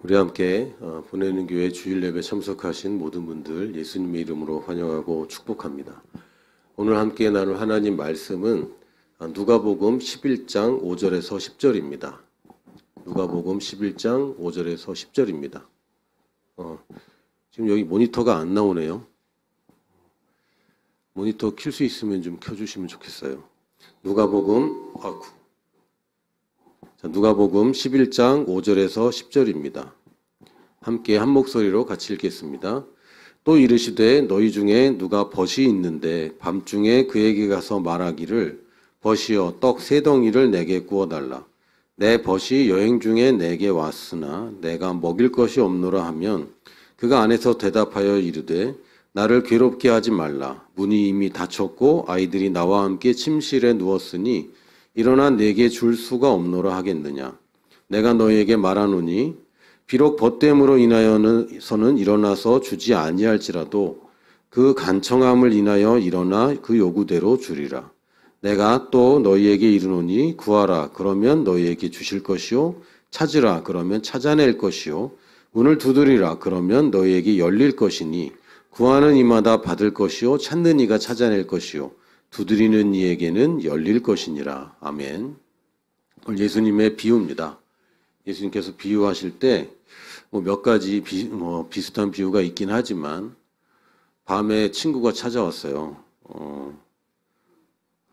우리 함께 보내는 교회 주일 예배 참석하신 모든 분들 예수님의 이름으로 환영하고 축복합니다. 오늘 함께 나눌 하나님 말씀은 누가복음 11장 5절에서 10절입니다. 누가복음 11장 5절에서 10절입니다. 지금 여기 모니터가 안 나오네요. 모니터 켤 수 있으면 좀 켜주시면 좋겠어요. 누가복음 11장 5절에서 10절입니다. 함께 한 목소리로 같이 읽겠습니다. 또 이르시되 너희 중에 누가 벗이 있는데 밤중에 그에게 가서 말하기를 벗이여 떡 세 덩이를 내게 구워달라. 내 벗이 여행 중에 내게 왔으나 내가 먹일 것이 없노라 하면 그가 안에서 대답하여 이르되 나를 괴롭게 하지 말라. 문이 이미 닫혔고 아이들이 나와 함께 침실에 누웠으니 일어나 내게 줄 수가 없노라 하겠느냐. 내가 너희에게 말하노니 비록 벗됨으로 인하여서는 일어나서 주지 아니할지라도 그 간청함을 인하여 일어나 그 요구대로 주리라. 내가 또 너희에게 이르노니 구하라 그러면 너희에게 주실 것이요 찾으라 그러면 찾아낼 것이요 문을 두드리라 그러면 너희에게 열릴 것이니 구하는 이마다 받을 것이요 찾는 이가 찾아낼 것이요 두드리는 이에게는 열릴 것이니라. 아멘. 오늘 예수님의 비유입니다. 예수님께서 비유하실 때 몇 가지 비슷한 비유가 있긴 하지만 밤에 친구가 찾아왔어요.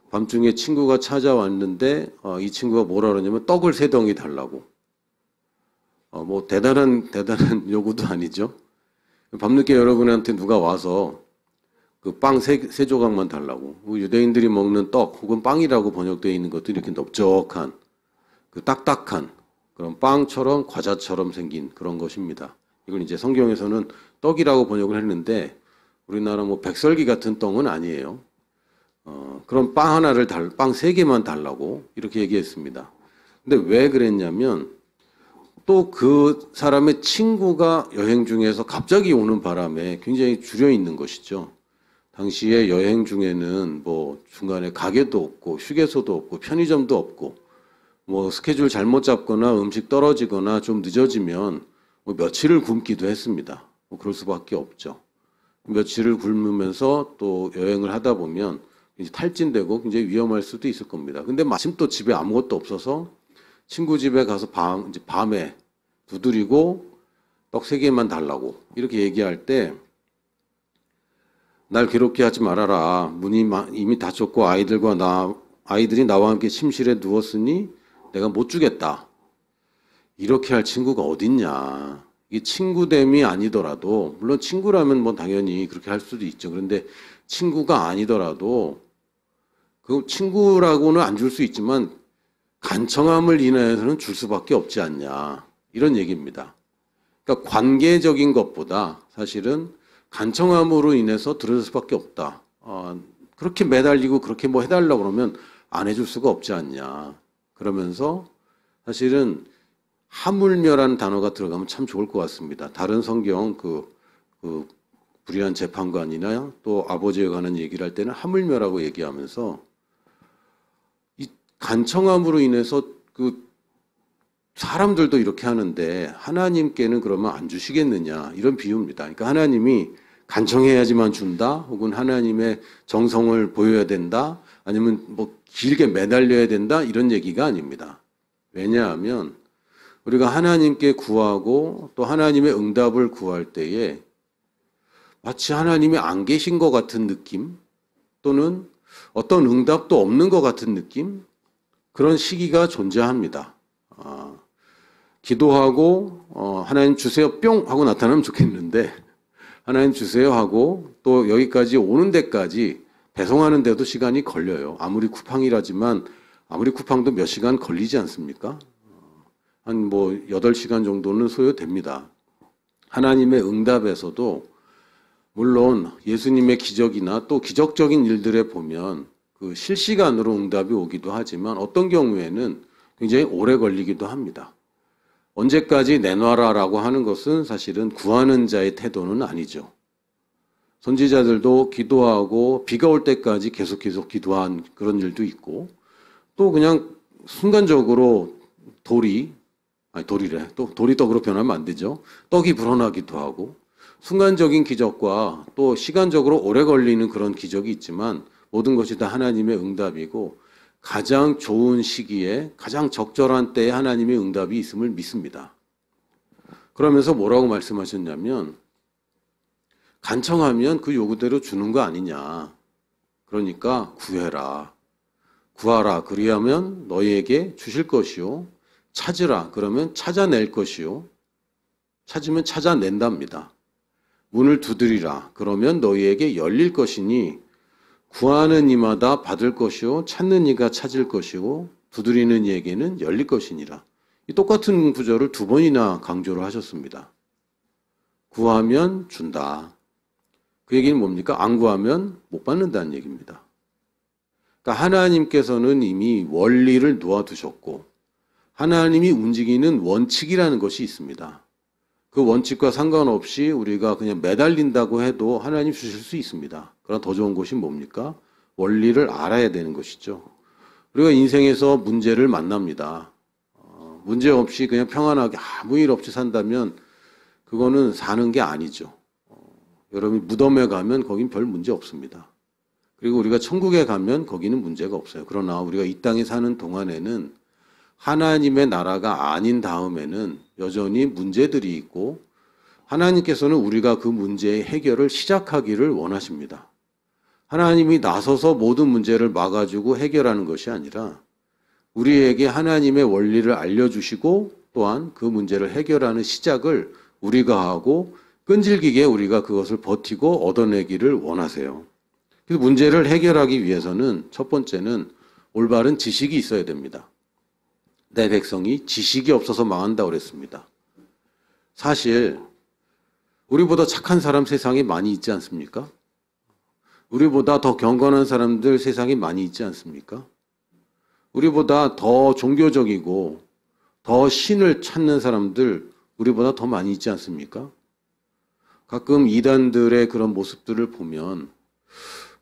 밤중에 친구가 찾아왔는데 이 친구가 뭐라 그러냐면 떡을 세 덩이 달라고. 대단한 요구도 아니죠. 밤늦게 여러분한테 누가 와서 그 빵 세 조각만 달라고. 유대인들이 먹는 떡 혹은 빵이라고 번역되어 있는 것도 이렇게 넓적한 그 딱딱한 그런 빵처럼 과자처럼 생긴 그런 것입니다. 이걸 이제 성경에서는 떡이라고 번역을 했는데 우리나라 백설기 같은 떡은 아니에요. 그런 빵 하나를 빵 세 개만 달라고 이렇게 얘기했습니다. 근데 왜 그랬냐면 또 그 사람의 친구가 여행 중에서 갑자기 오는 바람에 굉장히 줄여 있는 것이죠. 당시에 여행 중에는 중간에 가게도 없고 휴게소도 없고 편의점도 없고 스케줄 잘못 잡거나 음식 떨어지거나 좀 늦어지면 며칠을 굶기도 했습니다. 그럴 수밖에 없죠. 며칠을 굶으면서 또 여행을 하다 보면 이제 탈진되고 굉장히 위험할 수도 있을 겁니다. 근데 마침 또 집에 아무것도 없어서 친구 집에 가서 밤에 두드리고 떡 세 개만 달라고 이렇게 얘기할 때 날 괴롭게 하지 말아라. 문이 이미 닫혔고 아이들이 나와 함께 침실에 누웠으니 내가 못 주겠다. 이렇게 할 친구가 어딨냐. 이게 친구됨이 아니더라도 물론 친구라면 당연히 그렇게 할 수도 있죠. 그런데 친구가 아니더라도 그 친구라고는 안 줄 수 있지만 간청함을 인하여서는 줄 수밖에 없지 않냐. 이런 얘기입니다. 그러니까 관계적인 것보다 사실은 간청함으로 인해서 들어줄 수밖에 없다. 그렇게 매달리고 그렇게 해달라고 그러면 안 해줄 수가 없지 않냐. 그러면서 사실은 하물며라는 단어가 들어가면 참 좋을 것 같습니다. 다른 성경 불의한 재판관이나 또 아버지에 관한 얘기를 할 때는 하물며라고 얘기하면서 이 간청함으로 인해서 사람들도 이렇게 하는데 하나님께는 그러면 안 주시겠느냐 이런 비유입니다. 그러니까 하나님이 간청해야지만 준다 혹은 하나님의 정성을 보여야 된다 아니면 길게 매달려야 된다 이런 얘기가 아닙니다. 왜냐하면 우리가 하나님께 구하고 또 하나님의 응답을 구할 때에 마치 하나님이 안 계신 것 같은 느낌 또는 어떤 응답도 없는 것 같은 느낌 그런 시기가 존재합니다. 기도하고 하나님 주세요 뿅 하고 나타나면 좋겠는데 하나님 주세요 하고 또 여기까지 오는 데까지 배송하는 데도 시간이 걸려요. 아무리 쿠팡이라지만 아무리 쿠팡도 몇 시간 걸리지 않습니까? 한 8시간 정도는 소요됩니다. 하나님의 응답에서도 물론 예수님의 기적이나 또 기적적인 일들에 보면 그 실시간으로 응답이 오기도 하지만 어떤 경우에는 굉장히 오래 걸리기도 합니다. 언제까지 내놔라라고 하는 것은 사실은 구하는 자의 태도는 아니죠. 선지자들도 기도하고 비가 올 때까지 계속 기도한 그런 일도 있고 또 그냥 순간적으로 돌이 아니 돌이래. 또 돌이 떡으로 변하면 안 되죠. 떡이 불어나기도 하고 순간적인 기적과 또 시간적으로 오래 걸리는 그런 기적이 있지만 모든 것이 다 하나님의 응답이고 가장 좋은 시기에 가장 적절한 때에 하나님의 응답이 있음을 믿습니다. 그러면서 뭐라고 말씀하셨냐면 간청하면 그 요구대로 주는 거 아니냐. 그러니까 구해라. 구하라. 그리하면 너희에게 주실 것이요. 찾으라. 그러면 찾아낼 것이요. 찾으면 찾아낸답니다. 문을 두드리라. 그러면 너희에게 열릴 것이니 구하는 이마다 받을 것이요. 찾는 이가 찾을 것이고 두드리는 이에게는 열릴 것이니라. 이 똑같은 구절을 두 번이나 강조를 하셨습니다. 구하면 준다. 그 얘기는 뭡니까? 안 구하면 못 받는다는 얘기입니다. 그러니까 하나님께서는 이미 원리를 놓아두셨고 하나님이 움직이는 원칙이라는 것이 있습니다. 그 원칙과 상관없이 우리가 그냥 매달린다고 해도 하나님 주실 수 있습니다. 그러나 더 좋은 것이 뭡니까? 원리를 알아야 되는 것이죠. 우리가 인생에서 문제를 만납니다. 문제 없이 그냥 평안하게 아무 일 없이 산다면 그거는 사는 게 아니죠. 여러분이 무덤에 가면 거긴 별 문제 없습니다. 그리고 우리가 천국에 가면 거기는 문제가 없어요. 그러나 우리가 이 땅에 사는 동안에는 하나님의 나라가 아닌 다음에는 여전히 문제들이 있고 하나님께서는 우리가 그 문제의 해결을 시작하기를 원하십니다. 하나님이 나서서 모든 문제를 막아주고 해결하는 것이 아니라 우리에게 하나님의 원리를 알려주시고 또한 그 문제를 해결하는 시작을 우리가 하고 끈질기게 우리가 그것을 버티고 얻어내기를 원하세요. 그래서 문제를 해결하기 위해서는 첫 번째는 올바른 지식이 있어야 됩니다. 내 백성이 지식이 없어서 망한다고 그랬습니다. 사실 우리보다 착한 사람 세상에 많이 있지 않습니까? 우리보다 더 경건한 사람들 세상에 많이 있지 않습니까? 우리보다 더 종교적이고 더 신을 찾는 사람들 우리보다 더 많이 있지 않습니까? 가끔 이단들의 그런 모습들을 보면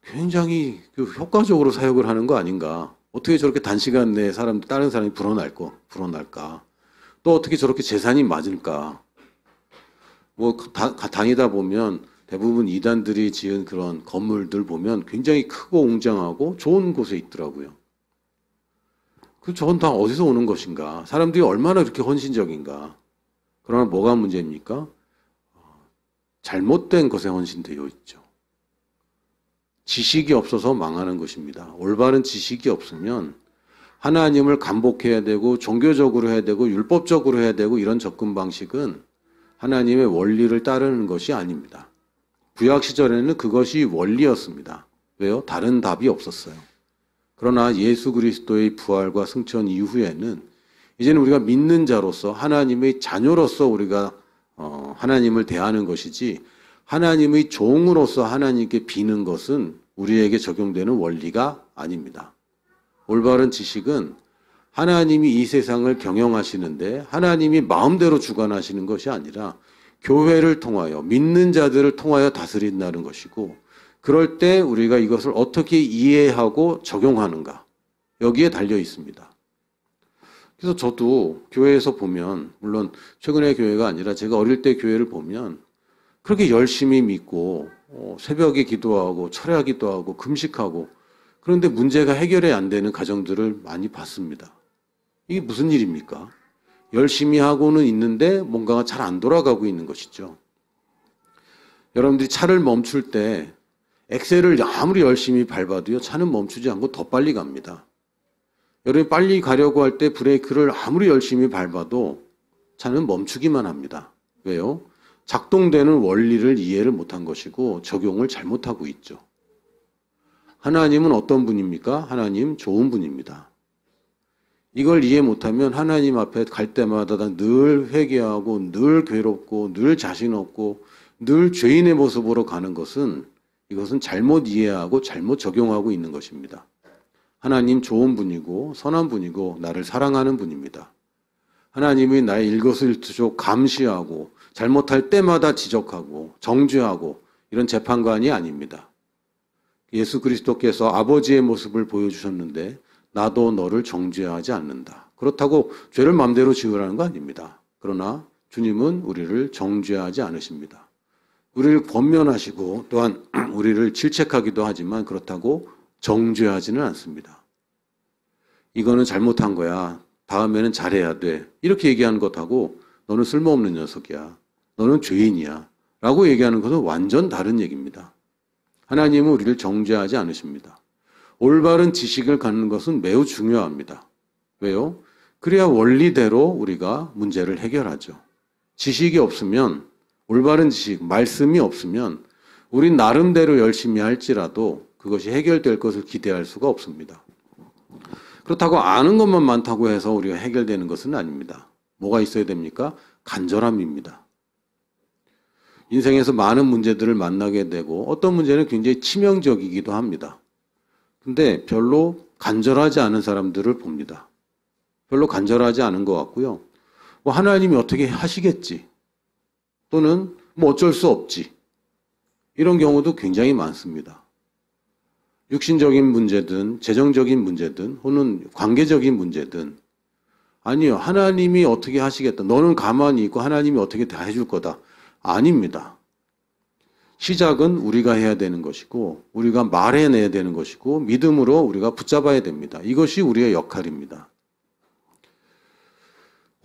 굉장히 효과적으로 사역을 하는 거 아닌가. 어떻게 저렇게 단시간 내에 다른 사람이 불어날까? 또 어떻게 저렇게 재산이 맞을까? 다니다 보면 대부분 이단들이 지은 그런 건물들 보면 굉장히 크고 웅장하고 좋은 곳에 있더라고요. 저건 다 어디서 오는 것인가? 사람들이 얼마나 그렇게 헌신적인가? 그러나 뭐가 문제입니까? 잘못된 것에 헌신되어 있죠. 지식이 없어서 망하는 것입니다. 올바른 지식이 없으면 하나님을 간복해야 되고 종교적으로 해야 되고 율법적으로 해야 되고 이런 접근 방식은 하나님의 원리를 따르는 것이 아닙니다. 구약 시절에는 그것이 원리였습니다. 왜요? 다른 답이 없었어요. 그러나 예수 그리스도의 부활과 승천 이후에는 이제는 우리가 믿는 자로서 하나님의 자녀로서 우리가 하나님을 대하는 것이지 하나님의 종으로서 하나님께 비는 것은 우리에게 적용되는 원리가 아닙니다. 올바른 지식은 하나님이 이 세상을 경영하시는데 하나님이 마음대로 주관하시는 것이 아니라 교회를 통하여 믿는 자들을 통하여 다스린다는 것이고 그럴 때 우리가 이것을 어떻게 이해하고 적용하는가 여기에 달려 있습니다. 그래서 저도 교회에서 보면 물론 최근의 교회가 아니라 제가 어릴 때 교회를 보면 그렇게 열심히 믿고 새벽에 기도하고 철야기도 하고 금식하고 그런데 문제가 해결이 안 되는 가정들을 많이 봤습니다. 이게 무슨 일입니까? 열심히 하고는 있는데 뭔가가 잘 안 돌아가고 있는 것이죠. 여러분들이 차를 멈출 때 엑셀을 아무리 열심히 밟아도요 차는 멈추지 않고 더 빨리 갑니다. 여러분이 빨리 가려고 할 때 브레이크를 아무리 열심히 밟아도 차는 멈추기만 합니다. 왜요? 작동되는 원리를 이해를 못한 것이고 적용을 잘못하고 있죠. 하나님은 어떤 분입니까? 하나님 좋은 분입니다. 이걸 이해 못하면 하나님 앞에 갈 때마다 늘 회개하고 늘 괴롭고 늘 자신 없고 늘 죄인의 모습으로 가는 것은 이것은 잘못 이해하고 잘못 적용하고 있는 것입니다. 하나님 좋은 분이고 선한 분이고 나를 사랑하는 분입니다. 하나님이 나의 일거수일투족 감시하고 잘못할 때마다 지적하고 정죄하고 이런 재판관이 아닙니다. 예수 그리스도께서 아버지의 모습을 보여주셨는데 나도 너를 정죄하지 않는다. 그렇다고 죄를 마음대로 지으라는 거 아닙니다. 그러나 주님은 우리를 정죄하지 않으십니다. 우리를 권면하시고 또한 우리를 질책하기도 하지만 그렇다고 정죄하지는 않습니다. 이거는 잘못한 거야. 다음에는 잘해야 돼. 이렇게 얘기하는 것하고 너는 쓸모없는 녀석이야. 너는 죄인이야. 라고 얘기하는 것은 완전 다른 얘기입니다. 하나님은 우리를 정죄하지 않으십니다. 올바른 지식을 갖는 것은 매우 중요합니다. 왜요? 그래야 원리대로 우리가 문제를 해결하죠. 지식이 없으면, 올바른 지식, 말씀이 없으면 우린 나름대로 열심히 할지라도 그것이 해결될 것을 기대할 수가 없습니다. 그렇다고 아는 것만 많다고 해서 우리가 해결되는 것은 아닙니다. 뭐가 있어야 됩니까? 간절함입니다. 인생에서 많은 문제들을 만나게 되고 어떤 문제는 굉장히 치명적이기도 합니다. 근데 별로 간절하지 않은 사람들을 봅니다. 별로 간절하지 않은 것 같고요. 뭐 하나님이 어떻게 하시겠지. 또는 뭐 어쩔 수 없지. 이런 경우도 굉장히 많습니다. 육신적인 문제든 재정적인 문제든 혹은 관계적인 문제든 아니요. 하나님이 어떻게 하시겠다. 너는 가만히 있고 하나님이 어떻게 다 해줄 거다. 아닙니다. 시작은 우리가 해야 되는 것이고 우리가 말해내야 되는 것이고 믿음으로 우리가 붙잡아야 됩니다. 이것이 우리의 역할입니다.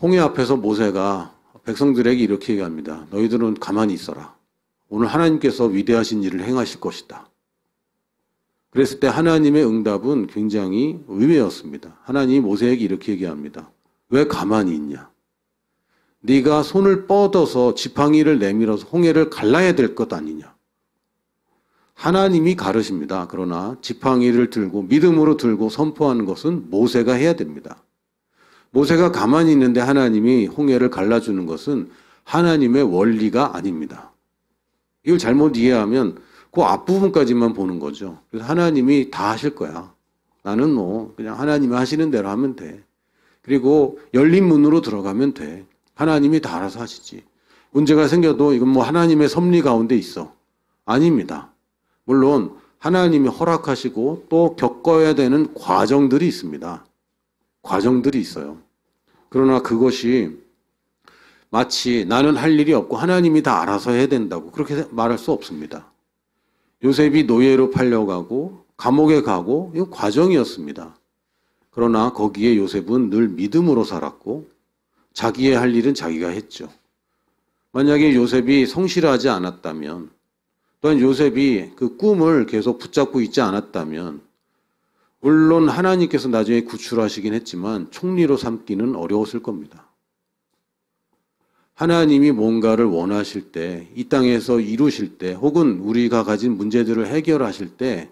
홍해 앞에서 모세가 백성들에게 이렇게 얘기합니다. 너희들은 가만히 있어라. 오늘 하나님께서 위대하신 일을 행하실 것이다. 그랬을 때 하나님의 응답은 굉장히 의외였습니다. 하나님이 모세에게 이렇게 얘기합니다. 왜 가만히 있냐? 네가 손을 뻗어서 지팡이를 내밀어서 홍해를 갈라야 될 것 아니냐? 하나님이 가르십니다. 그러나 지팡이를 들고 믿음으로 들고 선포하는 것은 모세가 해야 됩니다. 모세가 가만히 있는데 하나님이 홍해를 갈라주는 것은 하나님의 원리가 아닙니다. 이걸 잘못 이해하면 그 앞부분까지만 보는 거죠. 그래서 하나님이 다 하실 거야. 나는 뭐 그냥 하나님이 하시는 대로 하면 돼. 그리고 열린 문으로 들어가면 돼. 하나님이 다 알아서 하시지. 문제가 생겨도 이건 뭐 하나님의 섭리 가운데 있어. 아닙니다. 물론 하나님이 허락하시고 또 겪어야 되는 과정들이 있습니다. 과정들이 있어요. 그러나 그것이 마치 나는 할 일이 없고 하나님이 다 알아서 해야 된다고 그렇게 말할 수 없습니다. 요셉이 노예로 팔려가고 감옥에 가고 이건 과정이었습니다. 그러나 거기에 요셉은 늘 믿음으로 살았고 자기의 할 일은 자기가 했죠. 만약에 요셉이 성실하지 않았다면 또한 요셉이 그 꿈을 계속 붙잡고 있지 않았다면 물론 하나님께서 나중에 구출하시긴 했지만 총리로 삼기는 어려웠을 겁니다. 하나님이 뭔가를 원하실 때, 이 땅에서 이루실 때, 혹은 우리가 가진 문제들을 해결하실 때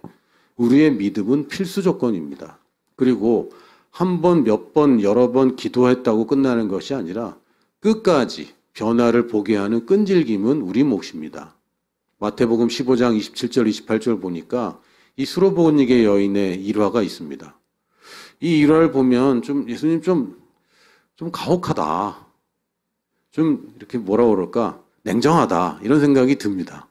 우리의 믿음은 필수 조건입니다. 그리고 한 번, 몇 번, 여러 번 기도했다고 끝나는 것이 아니라 끝까지 변화를 보게 하는 끈질김은 우리 몫입니다. 마태복음 15장 27절, 28절 보니까 이 수로보니게 여인의 일화가 있습니다. 이 일화를 보면 예수님 좀 가혹하다. 좀 이렇게 뭐라 그럴까? 냉정하다. 이런 생각이 듭니다.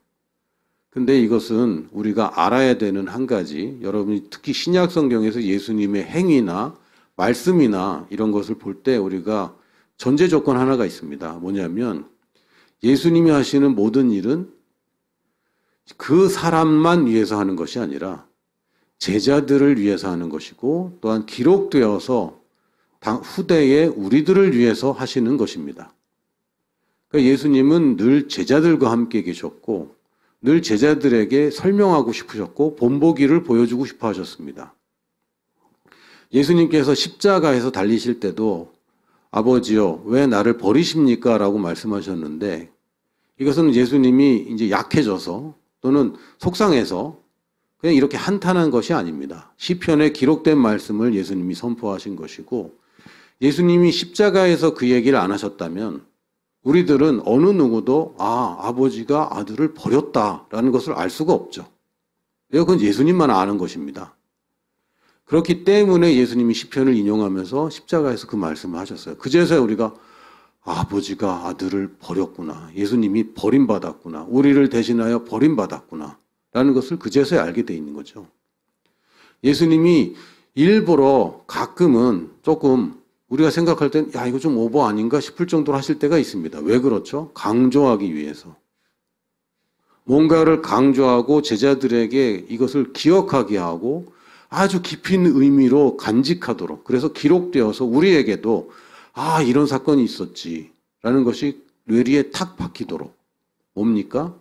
근데 이것은 우리가 알아야 되는 한 가지, 여러분이 특히 신약 성경에서 예수님의 행위나 말씀이나 이런 것을 볼 때 우리가 전제 조건 하나가 있습니다. 뭐냐면 예수님이 하시는 모든 일은 그 사람만 위해서 하는 것이 아니라 제자들을 위해서 하는 것이고 또한 기록되어서 후대에 우리들을 위해서 하시는 것입니다. 그러니까 예수님은 늘 제자들과 함께 계셨고 늘 제자들에게 설명하고 싶으셨고 본보기를 보여주고 싶어 하셨습니다. 예수님께서 십자가에서 달리실 때도 아버지요, 왜 나를 버리십니까? 라고 말씀하셨는데 이것은 예수님이 이제 약해져서 또는 속상해서 그냥 이렇게 한탄한 것이 아닙니다. 시편에 기록된 말씀을 예수님이 선포하신 것이고 예수님이 십자가에서 그 얘기를 안 하셨다면 우리들은 어느 누구도 아버지가 아들을 버렸다라는 것을 알 수가 없죠. 그건 예수님만 아는 것입니다. 그렇기 때문에 예수님이 시편을 인용하면서 십자가에서 그 말씀을 하셨어요. 그제서야 우리가 아버지가 아들을 버렸구나. 예수님이 버림받았구나. 우리를 대신하여 버림받았구나. 라는 것을 그제서야 알게 돼 있는 거죠. 예수님이 일부러 가끔은 조금 우리가 생각할 땐, 야, 이거 좀 오버 아닌가 싶을 정도로 하실 때가 있습니다. 왜 그렇죠? 강조하기 위해서. 뭔가를 강조하고 제자들에게 이것을 기억하게 하고 아주 깊이 있는 의미로 간직하도록, 그래서 기록되어서 우리에게도 아, 이런 사건이 있었지 라는 것이 뇌리에 탁 박히도록. 뭡니까?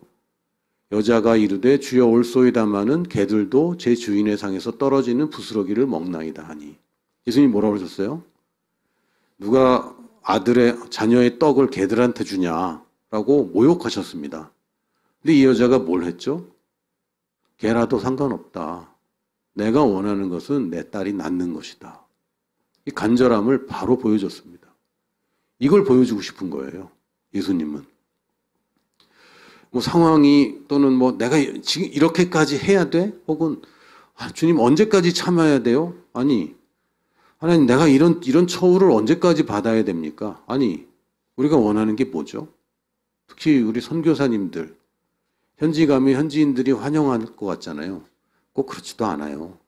여자가 이르되 주여 올소이다마는 개들도 제 주인의 상에서 떨어지는 부스러기를 먹나이다 하니. 예수님이 뭐라고 그러셨어요? 누가 자녀의 떡을 개들한테 주냐라고 모욕하셨습니다. 근데 이 여자가 뭘 했죠? 개라도 상관없다. 내가 원하는 것은 내 딸이 낳는 것이다. 이 간절함을 바로 보여줬습니다. 이걸 보여주고 싶은 거예요. 예수님은. 뭐 상황이 또는 뭐 내가 지금 이렇게까지 해야 돼? 혹은 주님 언제까지 참아야 돼요? 아니, 하나님 내가 이런 처우를 언제까지 받아야 됩니까? 아니, 우리가 원하는 게 뭐죠? 특히 우리 선교사님들, 현지 가면 현지인들이 환영할 것 같잖아요. 꼭 그렇지도 않아요.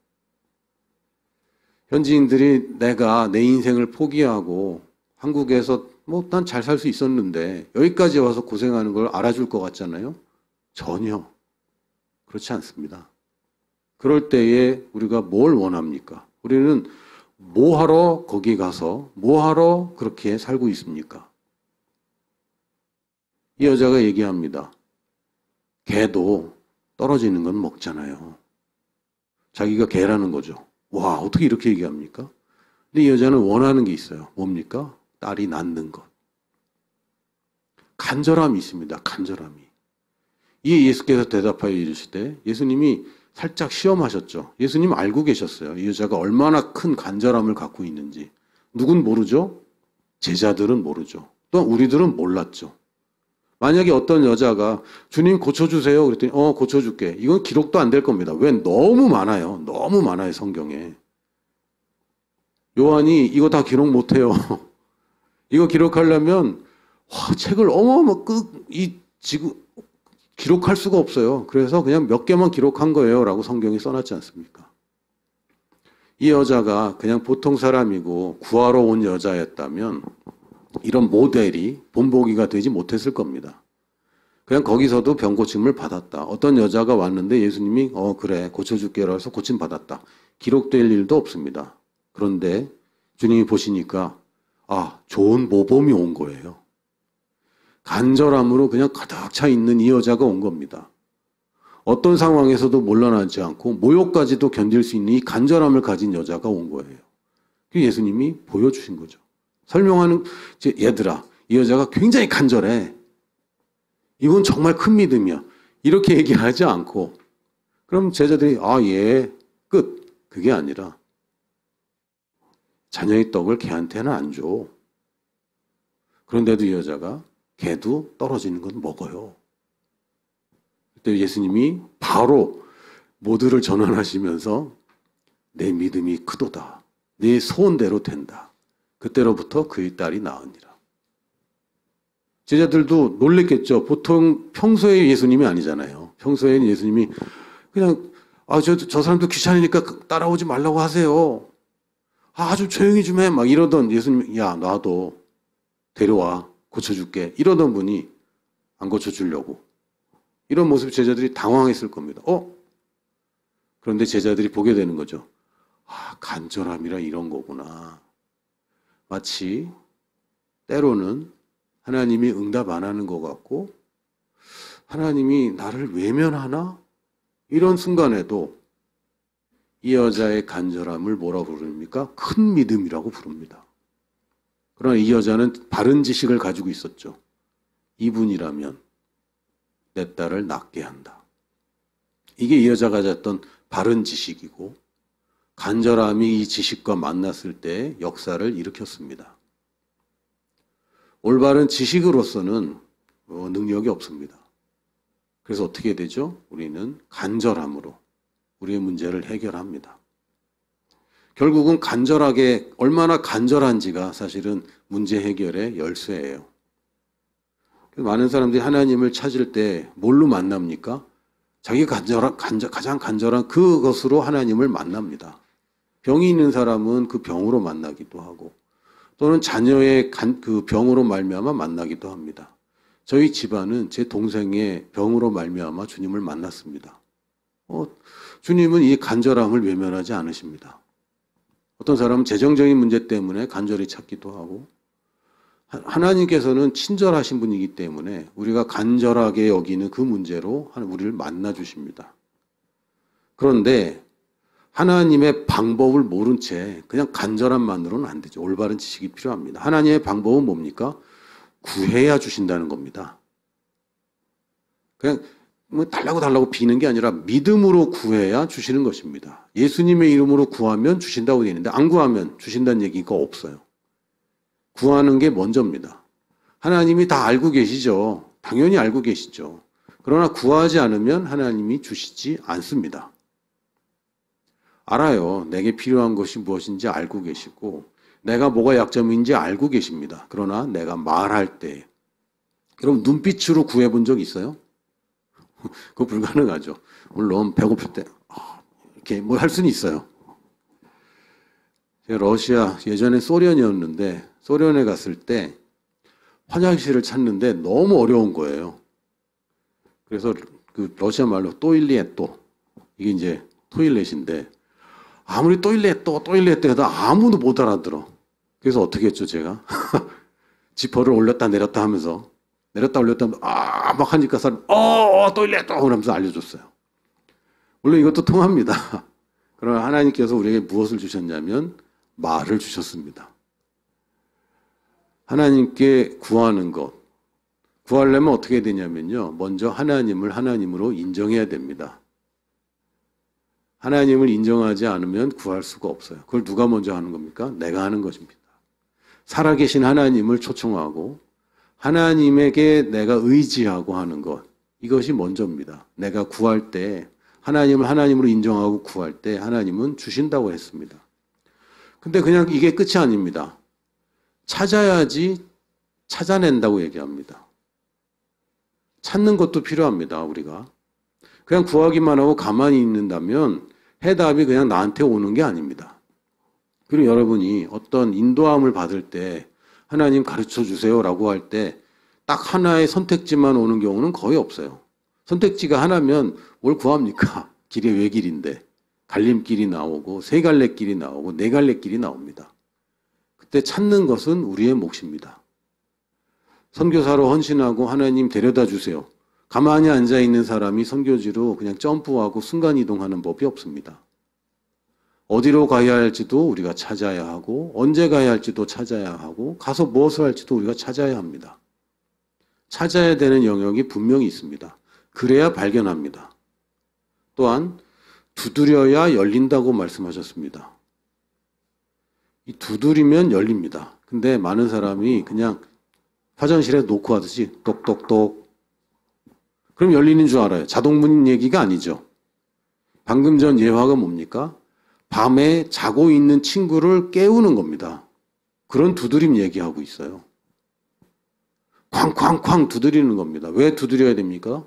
현지인들이 내가 내 인생을 포기하고 한국에서 뭐 난 잘 살 수 있었는데 여기까지 와서 고생하는 걸 알아줄 것 같잖아요. 전혀 그렇지 않습니다. 그럴 때에 우리가 뭘 원합니까? 우리는 뭐하러 거기 가서 뭐하러 그렇게 살고 있습니까? 이 여자가 얘기합니다. 개도 떨어지는 건 먹잖아요. 자기가 개라는 거죠. 와, 어떻게 이렇게 얘기합니까? 근데 이 여자는 원하는 게 있어요. 뭡니까? 딸이 낳는 것. 간절함이 있습니다. 간절함이. 이에 예수께서 대답하여 이르시되, 예수님이 살짝 시험하셨죠. 예수님 알고 계셨어요. 이 여자가 얼마나 큰 간절함을 갖고 있는지. 누군 모르죠? 제자들은 모르죠. 또 우리들은 몰랐죠. 만약에 어떤 여자가 주님 고쳐주세요. 그랬더니 고쳐줄게. 이건 기록도 안 될 겁니다. 왜? 너무 많아요. 너무 많아요. 성경에. 요한이 이거 다 기록 못해요. 이거 기록하려면 책을 기록할 수가 없어요. 그래서 그냥 몇 개만 기록한 거예요. 라고 성경이 써놨지 않습니까? 이 여자가 그냥 보통 사람이고 구하러 온 여자였다면 이런 모델이 본보기가 되지 못했을 겁니다. 그냥 거기서도 병고침을 받았다. 어떤 여자가 왔는데 예수님이 그래 고쳐줄게라고 해서 고침 받았다. 기록될 일도 없습니다. 그런데 주님이 보시니까 좋은 모범이 온 거예요. 간절함으로 그냥 가득 차 있는 이 여자가 온 겁니다. 어떤 상황에서도 물러나지 않고 모욕까지도 견딜 수 있는 이 간절함을 가진 여자가 온 거예요. 예수님이 보여주신 거죠. 설명하는, 얘들아, 이 여자가 굉장히 간절해. 이건 정말 큰 믿음이야. 이렇게 얘기하지 않고, 그럼 제자들이, 예, 끝. 그게 아니라, 자녀의 떡을 개한테는 안 줘. 그런데도 이 여자가 개도 떨어지는 건 먹어요. 그때 예수님이 바로 모두를 전환하시면서 내 믿음이 크도다. 네 소원대로 된다. 그때로부터 그의 딸이 나으니라. 제자들도 놀랬겠죠. 보통 평소에 예수님이 아니잖아요. 평소에는 예수님이 그냥 저 사람도 귀찮으니까 따라오지 말라고 하세요. 좀 조용히 좀 해. 막 이러던 예수님이 야 놔도 데려와 고쳐줄게. 이러던 분이 안 고쳐주려고. 이런 모습 제자들이 당황했을 겁니다. 그런데 제자들이 보게 되는 거죠. 간절함이라 이런 거구나. 마치 때로는 하나님이 응답 안 하는 것 같고 하나님이 나를 외면하나? 이런 순간에도 이 여자의 간절함을 뭐라고 부릅니까? 큰 믿음이라고 부릅니다. 그러나 이 여자는 바른 지식을 가지고 있었죠. 이분이라면 내 딸을 낳게 한다. 이게 이 여자가 가졌던 바른 지식이고 간절함이 이 지식과 만났을 때 역사를 일으켰습니다. 올바른 지식으로서는 능력이 없습니다. 그래서 어떻게 되죠? 우리는 간절함으로 우리의 문제를 해결합니다. 결국은 얼마나 간절한지가 사실은 문제 해결의 열쇠예요. 많은 사람들이 하나님을 찾을 때 뭘로 만납니까? 자기가 가장 간절한 그것으로 하나님을 만납니다. 병이 있는 사람은 그 병으로 만나기도 하고 또는 자녀의 그 병으로 말미암아 만나기도 합니다. 저희 집안은 제 동생의 병으로 말미암아 주님을 만났습니다. 주님은 이 간절함을 외면하지 않으십니다. 어떤 사람은 재정적인 문제 때문에 간절히 찾기도 하고, 하나님께서는 친절하신 분이기 때문에 우리가 간절하게 여기는 그 문제로 우리를 만나 주십니다. 그런데 하나님의 방법을 모른 채 그냥 간절함만으로는 안 되죠. 올바른 지식이 필요합니다. 하나님의 방법은 뭡니까? 구해야 주신다는 겁니다. 그냥 뭐 달라고 비는 게 아니라 믿음으로 구해야 주시는 것입니다. 예수님의 이름으로 구하면 주신다고 되어 있는데 안 구하면 주신다는 얘기가 없어요. 구하는 게 먼저입니다. 하나님이 다 알고 계시죠. 당연히 알고 계시죠. 그러나 구하지 않으면 하나님이 주시지 않습니다. 알아요. 내게 필요한 것이 무엇인지 알고 계시고 내가 뭐가 약점인지 알고 계십니다. 그러나 내가 말할 때, 여러분 눈빛으로 구해본 적 있어요? 그거 불가능하죠. 물론 배고플 때 이렇게 뭐 할 수는 있어요. 제가 러시아, 예전에 소련이었는데 소련에 갔을 때 화장실을 찾는데 너무 어려운 거예요. 그래서 그 러시아 말로 또일리에또, 이게 이제 토일렛인데 아무리 또일렛또 해도 아무도 못 알아들어. 그래서 어떻게 했죠, 제가? 지퍼를 올렸다 내렸다 하면서 내렸다 올렸다 하면서 막 하니까 사람 또일렛또 그러면서 알려줬어요. 물론 이것도 통합니다. 그러나 하나님께서 우리에게 무엇을 주셨냐면 말을 주셨습니다. 하나님께 구하는 것, 구하려면 어떻게 되냐면요, 먼저 하나님을 하나님으로 인정해야 됩니다. 하나님을 인정하지 않으면 구할 수가 없어요. 그걸 누가 먼저 하는 겁니까? 내가 하는 것입니다. 살아계신 하나님을 초청하고 하나님에게 내가 의지하고 하는 것, 이것이 먼저입니다. 내가 구할 때 하나님을 하나님으로 인정하고 구할 때 하나님은 주신다고 했습니다. 근데 그냥 이게 끝이 아닙니다. 찾아야지 찾아낸다고 얘기합니다. 찾는 것도 필요합니다, 우리가. 그냥 구하기만 하고 가만히 있는다면 해답이 그냥 나한테 오는 게 아닙니다. 그리고 여러분이 어떤 인도함을 받을 때 하나님 가르쳐 주세요라고 할 때 딱 하나의 선택지만 오는 경우는 거의 없어요. 선택지가 하나면 뭘 구합니까? 길이 왜 길인데. 갈림길이 나오고 세 갈래 길이 나오고 네 갈래 길이 나옵니다. 그때 찾는 것은 우리의 몫입니다. 선교사로 헌신하고 하나님 데려다 주세요. 가만히 앉아있는 사람이 선교지로 그냥 점프하고 순간이동하는 법이 없습니다. 어디로 가야 할지도 우리가 찾아야 하고 언제 가야 할지도 찾아야 하고 가서 무엇을 할지도 우리가 찾아야 합니다. 찾아야 되는 영역이 분명히 있습니다. 그래야 발견합니다. 또한 두드려야 열린다고 말씀하셨습니다. 이 두드리면 열립니다. 근데 많은 사람이 그냥 화장실에 놓고 하듯이 똑똑똑, 그럼 열리는 줄 알아요. 자동문 얘기가 아니죠. 방금 전 예화가 뭡니까? 밤에 자고 있는 친구를 깨우는 겁니다. 그런 두드림 얘기하고 있어요. 쾅쾅쾅 두드리는 겁니다. 왜 두드려야 됩니까?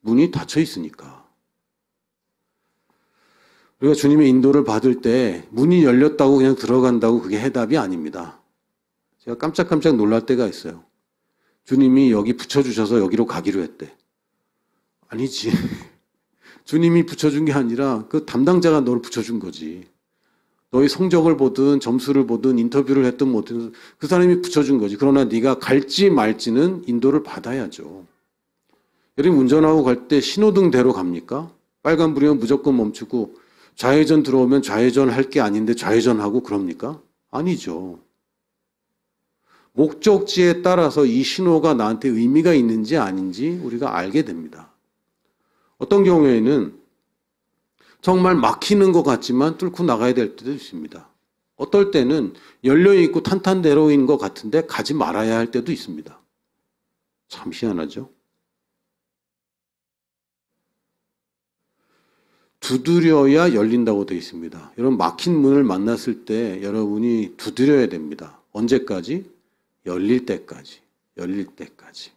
문이 닫혀 있으니까. 우리가 주님의 인도를 받을 때 문이 열렸다고 그냥 들어간다고 그게 해답이 아닙니다. 제가 깜짝깜짝 놀랄 때가 있어요. 주님이 여기 붙여주셔서 여기로 가기로 했대. 아니지. 주님이 붙여준 게 아니라 그 담당자가 너를 붙여준 거지. 너의 성적을 보든 점수를 보든 인터뷰를 했든 뭐든 그 사람이 붙여준 거지. 그러나 네가 갈지 말지는 인도를 받아야죠. 여러분 운전하고 갈 때 신호등대로 갑니까? 빨간불이면 무조건 멈추고 좌회전 들어오면 좌회전 할 게 아닌데 좌회전하고 그럽니까? 아니죠. 목적지에 따라서 이 신호가 나한테 의미가 있는지 아닌지 우리가 알게 됩니다. 어떤 경우에는 정말 막히는 것 같지만 뚫고 나가야 될 때도 있습니다. 어떨 때는 열려있고 탄탄대로인 것 같은데 가지 말아야 할 때도 있습니다. 참 희한하죠? 두드려야 열린다고 되어 있습니다. 여러분 막힌 문을 만났을 때 여러분이 두드려야 됩니다. 언제까지? 열릴 때까지. 열릴 때까지.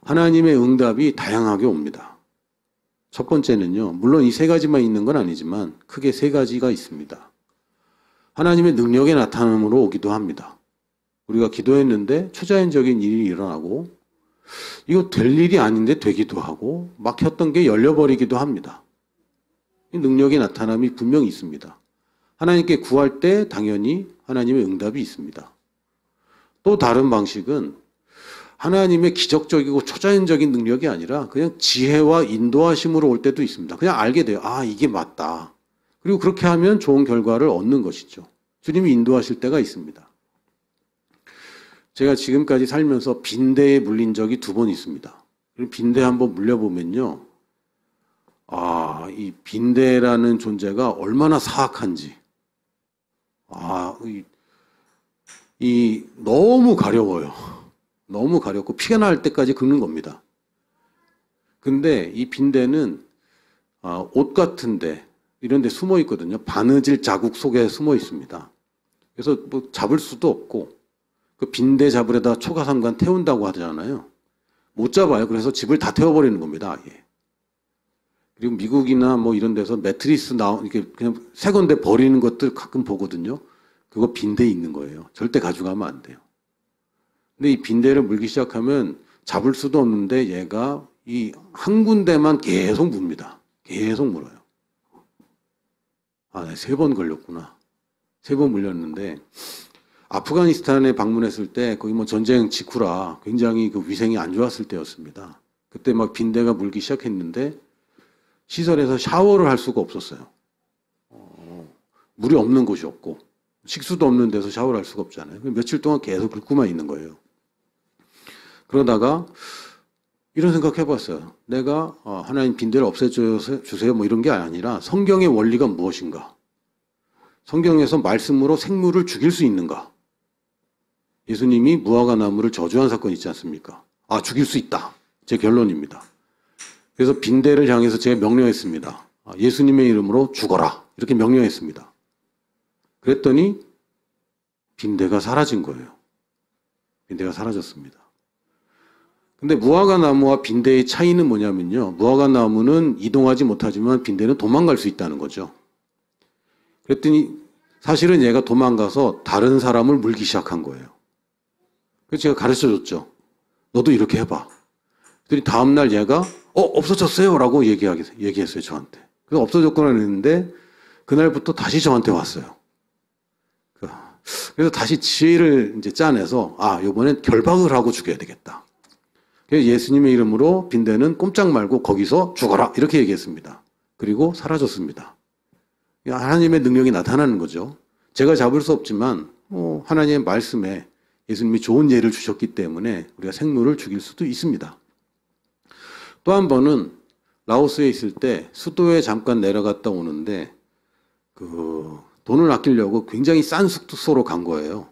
하나님의 응답이 다양하게 옵니다. 첫 번째는요, 물론 이 세 가지만 있는 건 아니지만 크게 세 가지가 있습니다. 하나님의 능력의 나타남으로 오기도 합니다. 우리가 기도했는데 초자연적인 일이 일어나고 이거 될 일이 아닌데 되기도 하고 막혔던 게 열려버리기도 합니다. 이 능력의 나타남이 분명히 있습니다. 하나님께 구할 때 당연히 하나님의 응답이 있습니다. 또 다른 방식은 하나님의 기적적이고 초자연적인 능력이 아니라 그냥 지혜와 인도하심으로 올 때도 있습니다. 그냥 알게 돼요. 아, 이게 맞다. 그리고 그렇게 하면 좋은 결과를 얻는 것이죠. 주님이 인도하실 때가 있습니다. 제가 지금까지 살면서 빈대에 물린 적이 2번 있습니다. 빈대에 한번 물려보면요. 아, 이 빈대라는 존재가 얼마나 사악한지. 아, 너무 가려워요. 너무 가렵고 피가 날 때까지 긁는 겁니다. 근데 이 빈대는 옷 같은데 이런 데 숨어 있거든요. 바느질 자국 속에 숨어 있습니다. 그래서 뭐 잡을 수도 없고 그 빈대 잡으려다 초가삼간 태운다고 하잖아요. 못 잡아요. 그래서 집을 다 태워버리는 겁니다. 아예. 그리고 미국이나 뭐 이런 데서 매트리스 이렇게 그냥 새 건데 버리는 것들 가끔 보거든요. 그거 빈대 있는 거예요. 절대 가져가면 안 돼요. 근데 이 빈대를 물기 시작하면 잡을 수도 없는데 얘가 이 한 군데만 계속 뭅니다. 계속 물어요. 아, 3번 걸렸구나. 3번 물렸는데 아프가니스탄에 방문했을 때 거기 뭐 전쟁 직후라 굉장히 그 위생이 안 좋았을 때였습니다. 그때 막 빈대가 물기 시작했는데 시설에서 샤워를 할 수가 없었어요. 물이 없는 곳이 없고 식수도 없는 데서 샤워를 할 수가 없잖아요. 며칠 동안 계속 긁고만 있는 거예요. 그러다가 이런 생각 해봤어요. 내가 하나님 빈대를 없애주세요 뭐 이런 게 아니라 성경의 원리가 무엇인가? 성경에서 말씀으로 생물을 죽일 수 있는가? 예수님이 무화과 나무를 저주한 사건 있지 않습니까? 아, 죽일 수 있다. 제 결론입니다. 그래서 빈대를 향해서 제가 명령했습니다. 예수님의 이름으로 죽어라. 이렇게 명령했습니다. 그랬더니 빈대가 사라진 거예요. 빈대가 사라졌습니다. 근데 무화과 나무와 빈대의 차이는 뭐냐면요. 무화과 나무는 이동하지 못하지만 빈대는 도망갈 수 있다는 거죠. 그랬더니 사실은 얘가 도망가서 다른 사람을 물기 시작한 거예요. 그래서 제가 가르쳐줬죠. 너도 이렇게 해봐. 그랬더니 다음날 얘가 없어졌어요 라고 얘기했어요 저한테. 그래서 없어졌구나 했는데 그날부터 다시 저한테 왔어요. 그래서 다시 지혜를 이제 짜내서 이번엔 결박을 하고 죽여야 되겠다. 그래서 예수님의 이름으로 빈대는 꼼짝 말고 거기서 죽어라 이렇게 얘기했습니다. 그리고 사라졌습니다. 하나님의 능력이 나타나는 거죠. 제가 잡을 수 없지만 하나님의 말씀에 예수님이 좋은 예를 주셨기 때문에 우리가 생물을 죽일 수도 있습니다. 또 한 번은 라오스에 있을 때 수도에 잠깐 내려갔다 오는데 돈을 아끼려고 굉장히 싼 숙소로 간 거예요.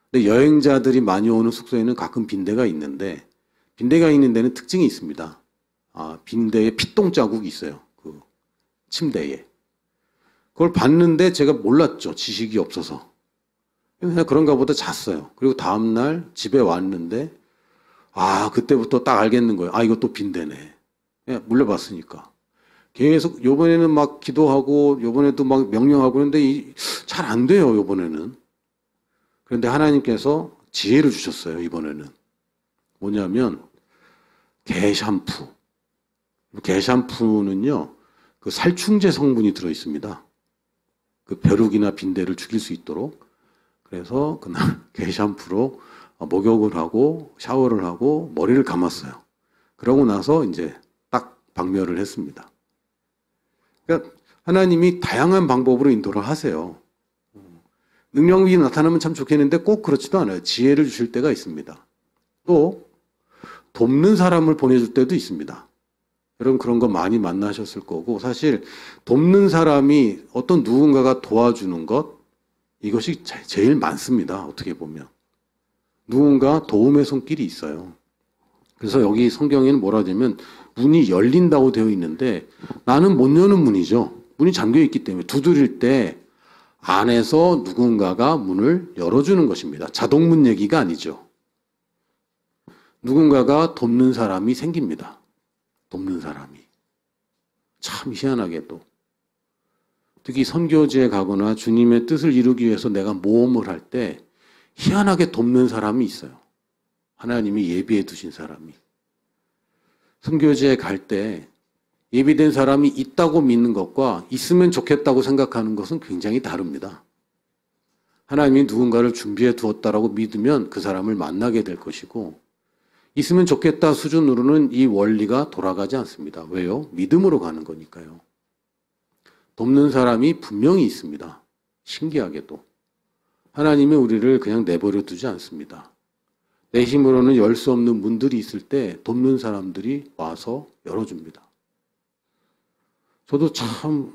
근데 여행자들이 많이 오는 숙소에는 가끔 빈대가 있는데 빈대가 있는 데는 특징이 있습니다. 빈대에 피똥 자국이 있어요. 그 침대에. 그걸 봤는데 제가 몰랐죠. 지식이 없어서. 그냥 그런가 보다 잤어요. 그리고 다음날 집에 왔는데 그때부터 딱 알겠는 거예요. 이거 또 빈대네. 물려봤으니까. 계속 요번에는 막 기도하고 요번에도 막 명령하고 그런데 잘 안 돼요. 요번에는. 그런데 하나님께서 지혜를 주셨어요. 이번에는. 뭐냐면 게 샴푸. 게 샴푸는요. 그 살충제 성분이 들어 있습니다. 그 벼룩이나 빈대를 죽일 수 있도록. 그래서 그날 게 샴푸로 목욕을 하고 샤워를 하고 머리를 감았어요. 그러고 나서 이제 딱 박멸을 했습니다. 그러니까 하나님이 다양한 방법으로 인도를 하세요. 능력이 나타나면 참 좋겠는데 꼭 그렇지도 않아요. 지혜를 주실 때가 있습니다. 또 돕는 사람을 보내줄 때도 있습니다. 여러분 그런 거 많이 만나셨을 거고 사실 돕는 사람이 어떤 누군가가 도와주는 것 이것이 제일 많습니다. 어떻게 보면. 누군가 도움의 손길이 있어요. 그래서 여기 성경에는 뭐라 되면 문이 열린다고 되어 있는데 나는 못 여는 문이죠. 문이 잠겨 있기 때문에 두드릴 때 안에서 누군가가 문을 열어주는 것입니다. 자동문 얘기가 아니죠. 누군가가 돕는 사람이 생깁니다. 돕는 사람이. 참 희한하게도. 특히 선교지에 가거나 주님의 뜻을 이루기 위해서 내가 모험을 할 때 희한하게 돕는 사람이 있어요. 하나님이 예비해 두신 사람이. 선교지에 갈 때 예비된 사람이 있다고 믿는 것과 있으면 좋겠다고 생각하는 것은 굉장히 다릅니다. 하나님이 누군가를 준비해 두었다라고 믿으면 그 사람을 만나게 될 것이고, 있으면 좋겠다 수준으로는 이 원리가 돌아가지 않습니다. 왜요? 믿음으로 가는 거니까요. 돕는 사람이 분명히 있습니다. 신기하게도. 하나님이 우리를 그냥 내버려 두지 않습니다. 내 힘으로는 열 수 없는 문들이 있을 때 돕는 사람들이 와서 열어줍니다. 저도 참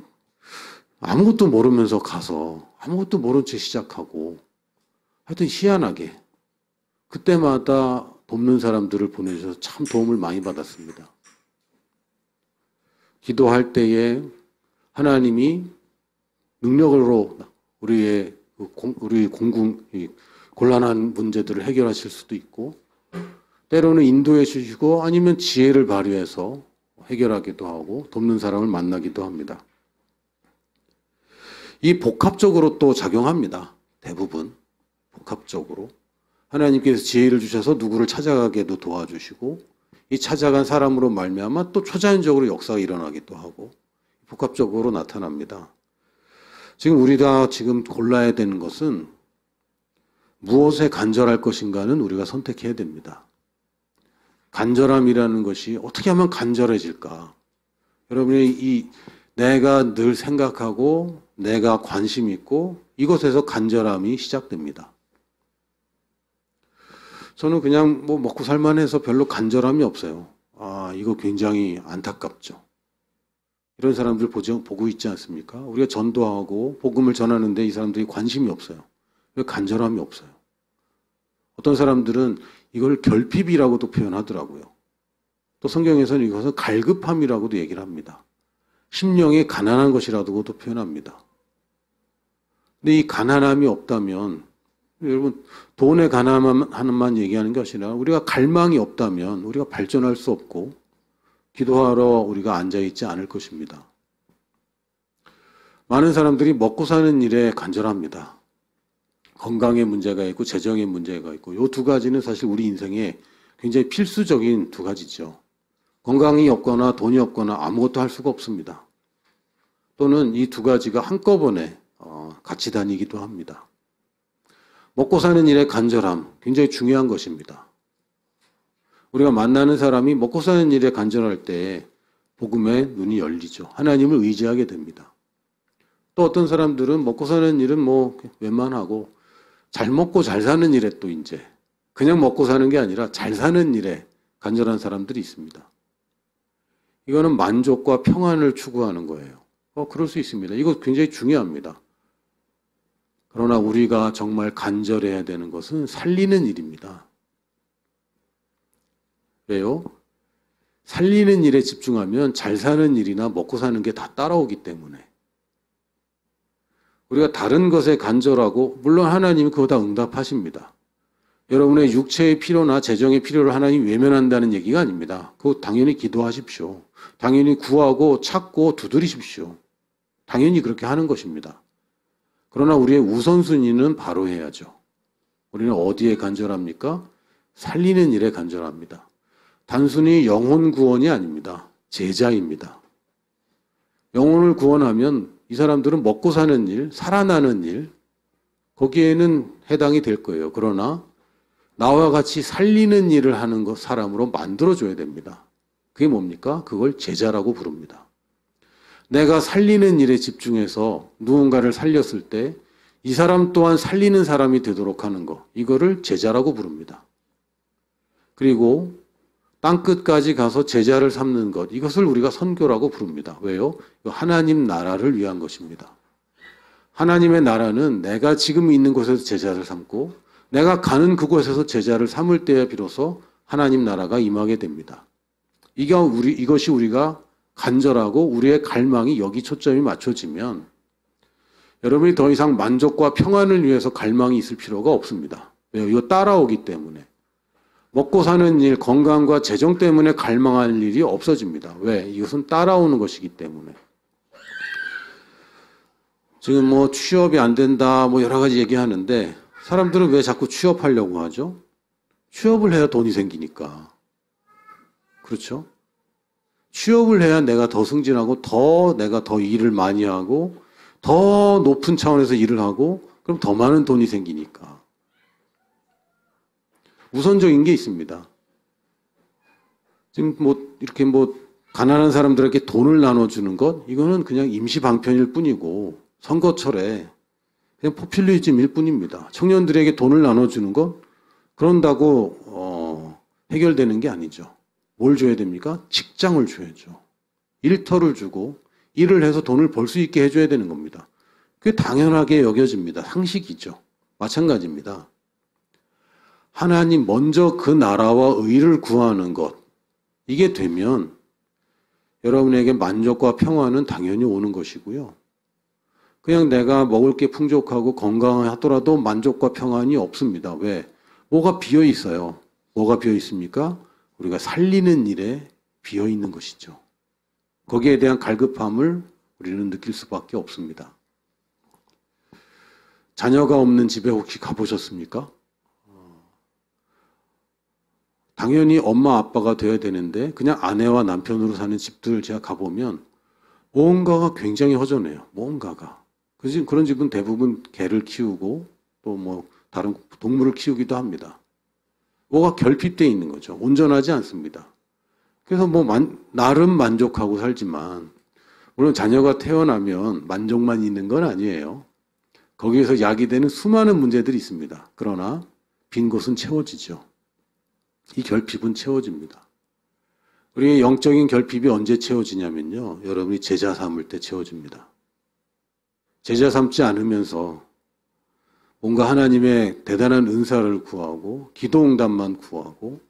아무것도 모르면서 가서 아무것도 모른 채 시작하고 하여튼 희한하게 그때마다 돕는 사람들을 보내주셔서 참 도움을 많이 받았습니다. 기도할 때에 하나님이 능력으로 우리 곤란한 문제들을 해결하실 수도 있고, 때로는 인도해 주시고 아니면 지혜를 발휘해서 해결하기도 하고 돕는 사람을 만나기도 합니다. 이 복합적으로 또 작용합니다. 대부분 복합적으로. 하나님께서 지혜를 주셔서 누구를 찾아가게도 도와주시고, 이 찾아간 사람으로 말미암아 또 초자연적으로 역사가 일어나기도 하고 복합적으로 나타납니다. 지금 우리가 지금 골라야 되는 것은 무엇에 간절할 것인가는 우리가 선택해야 됩니다. 간절함이라는 것이 어떻게 하면 간절해질까? 여러분이 내가 늘 생각하고 내가 관심 있고 이것에서 간절함이 시작됩니다. 저는 그냥 먹고 살만해서 별로 간절함이 없어요. 이거 굉장히 안타깝죠. 이런 사람들 보고 있지 않습니까? 우리가 전도하고 복음을 전하는데 이 사람들이 관심이 없어요. 왜 간절함이 없어요? 어떤 사람들은 이걸 결핍이라고도 표현하더라고요. 또 성경에서는 이것은 갈급함이라고도 얘기를 합니다. 심령이 가난한 것이라고도 표현합니다. 근데 이 가난함이 없다면, 여러분 돈의 가난함만 얘기하는 것이 아니라 우리가 갈망이 없다면 우리가 발전할 수 없고 기도하러 우리가 앉아있지 않을 것입니다. 많은 사람들이 먹고 사는 일에 간절합니다. 건강에 문제가 있고 재정에 문제가 있고 이 두 가지는 사실 우리 인생에 굉장히 필수적인 두 가지죠. 건강이 없거나 돈이 없거나 아무것도 할 수가 없습니다. 또는 이 두 가지가 한꺼번에 같이 다니기도 합니다. 먹고 사는 일에 간절함 굉장히 중요한 것입니다. 우리가 만나는 사람이 먹고 사는 일에 간절할 때 복음에 눈이 열리죠. 하나님을 의지하게 됩니다. 또 어떤 사람들은 먹고 사는 일은 웬만하고 잘 먹고 잘 사는 일에 또 이제 그냥 먹고 사는 게 아니라 잘 사는 일에 간절한 사람들이 있습니다. 이거는 만족과 평안을 추구하는 거예요. 그럴 수 있습니다. 이거 굉장히 중요합니다. 그러나 우리가 정말 간절해야 되는 것은 살리는 일입니다. 왜요? 살리는 일에 집중하면 잘 사는 일이나 먹고 사는 게 다 따라오기 때문에. 우리가 다른 것에 간절하고 물론 하나님이 그거 다 응답하십니다. 여러분의 육체의 필요나 재정의 필요를 하나님이 외면한다는 얘기가 아닙니다. 그거 당연히 기도하십시오. 당연히 구하고 찾고 두드리십시오. 당연히 그렇게 하는 것입니다. 그러나 우리의 우선순위는 바로 해야죠. 우리는 어디에 간절합니까? 살리는 일에 간절합니다. 단순히 영혼 구원이 아닙니다. 제자입니다. 영혼을 구원하면 이 사람들은 먹고 사는 일, 살아나는 일, 거기에는 해당이 될 거예요. 그러나 나와 같이 살리는 일을 하는 사람으로 만들어줘야 됩니다. 그게 뭡니까? 그걸 제자라고 부릅니다. 내가 살리는 일에 집중해서 누군가를 살렸을 때 이 사람 또한 살리는 사람이 되도록 하는 것, 이거를 제자라고 부릅니다. 그리고 땅끝까지 가서 제자를 삼는 것, 이것을 우리가 선교라고 부릅니다. 왜요? 하나님 나라를 위한 것입니다. 하나님의 나라는 내가 지금 있는 곳에서 제자를 삼고 내가 가는 그곳에서 제자를 삼을 때에 비로소 하나님 나라가 임하게 됩니다. 이것이 우리가 간절하고 우리의 갈망이 여기 초점이 맞춰지면 여러분이 더 이상 만족과 평안을 위해서 갈망이 있을 필요가 없습니다. 왜요? 이거 따라오기 때문에. 먹고 사는 일, 건강과 재정 때문에 갈망할 일이 없어집니다. 왜? 이것은 따라오는 것이기 때문에. 지금 뭐 취업이 안 된다, 뭐 여러 가지 얘기하는데 사람들은 왜 자꾸 취업하려고 하죠? 취업을 해야 돈이 생기니까. 그렇죠? 취업을 해야 내가 더 승진하고 내가 더 일을 많이 하고 더 높은 차원에서 일을 하고 그럼 더 많은 돈이 생기니까. 우선적인 게 있습니다. 지금 뭐 이렇게 뭐 가난한 사람들에게 돈을 나눠주는 것 이거는 그냥 임시 방편일 뿐이고 선거철에 그냥 포퓰리즘일 뿐입니다. 청년들에게 돈을 나눠주는 것 그런다고 해결되는 게 아니죠. 뭘 줘야 됩니까? 직장을 줘야죠. 일터를 주고 일을 해서 돈을 벌 수 있게 해줘야 되는 겁니다. 그게 당연하게 여겨집니다. 상식이죠. 마찬가지입니다. 하나님 먼저 그 나라와 의를 구하는 것 이게 되면 여러분에게 만족과 평화는 당연히 오는 것이고요. 그냥 내가 먹을 게 풍족하고 건강하더라도 만족과 평안이 없습니다. 왜? 뭐가 비어 있어요. 뭐가 비어 있습니까? 우리가 살리는 일에 비어 있는 것이죠. 거기에 대한 갈급함을 우리는 느낄 수밖에 없습니다. 자녀가 없는 집에 혹시 가보셨습니까? 당연히 엄마 아빠가 돼야 되는데 그냥 아내와 남편으로 사는 집들 제가 가보면 뭔가가 굉장히 허전해요. 뭔가가. 그런 집은 대부분 개를 키우고 또 뭐 다른 동물을 키우기도 합니다. 뭐가 결핍되어 있는 거죠. 온전하지 않습니다. 그래서 뭐 나름 만족하고 살지만 물론 자녀가 태어나면 만족만 있는 건 아니에요. 거기에서 야기되는 수많은 문제들이 있습니다. 그러나 빈 곳은 채워지죠. 이 결핍은 채워집니다. 우리의 영적인 결핍이 언제 채워지냐면요. 여러분이 제자 삼을 때 채워집니다. 제자 삼지 않으면서 뭔가 하나님의 대단한 은사를 구하고 기도 응답만 구하고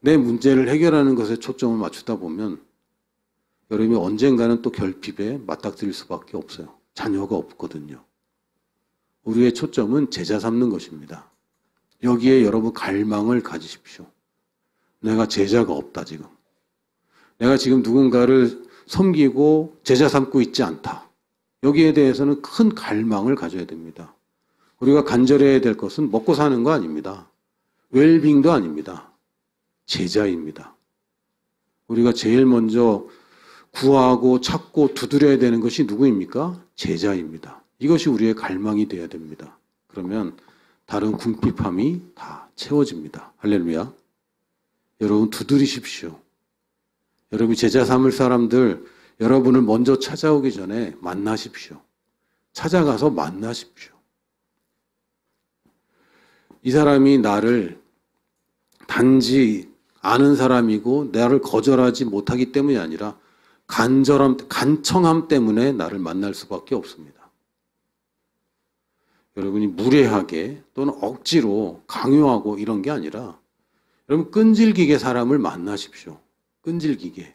내 문제를 해결하는 것에 초점을 맞추다 보면 여러분이 언젠가는 또 결핍에 맞닥뜨릴 수밖에 없어요. 자녀가 없거든요. 우리의 초점은 제자 삼는 것입니다. 여기에 여러분 갈망을 가지십시오. 내가 제자가 없다 지금. 내가 지금 누군가를 섬기고 제자 삼고 있지 않다. 여기에 대해서는 큰 갈망을 가져야 됩니다. 우리가 간절해야 될 것은 먹고 사는 거 아닙니다. 웰빙도 아닙니다. 제자입니다. 우리가 제일 먼저 구하고 찾고 두드려야 되는 것이 누구입니까? 제자입니다. 이것이 우리의 갈망이 되어야 됩니다. 그러면 다른 궁핍함이 다 채워집니다. 할렐루야. 여러분 두드리십시오. 여러분이 제자 삼을 사람들 여러분을 먼저 찾아오기 전에 만나십시오. 찾아가서 만나십시오. 이 사람이 나를 단지 아는 사람이고 나를 거절하지 못하기 때문이 아니라 간청함 때문에 나를 만날 수밖에 없습니다. 여러분이 무례하게 또는 억지로 강요하고 이런 게 아니라 여러분 끈질기게 사람을 만나십시오. 끈질기게.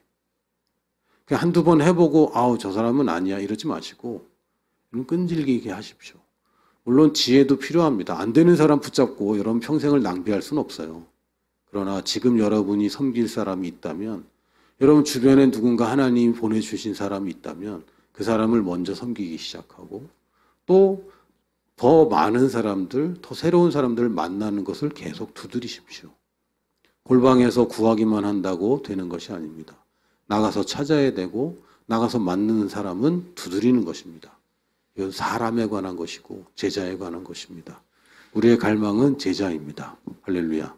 그냥 한두 번 해보고 아우 저 사람은 아니야 이러지 마시고 끈질기게 하십시오. 물론 지혜도 필요합니다. 안 되는 사람 붙잡고 여러분 평생을 낭비할 수는 없어요. 그러나 지금 여러분이 섬길 사람이 있다면 여러분 주변에 누군가 하나님이 보내주신 사람이 있다면 그 사람을 먼저 섬기기 시작하고 또 더 많은 사람들, 더 새로운 사람들을 만나는 것을 계속 두드리십시오. 골방에서 구하기만 한다고 되는 것이 아닙니다. 나가서 찾아야 되고 나가서 만나는 사람은 두드리는 것입니다. 이건 사람에 관한 것이고 제자에 관한 것입니다. 우리의 갈망은 제자입니다. 할렐루야.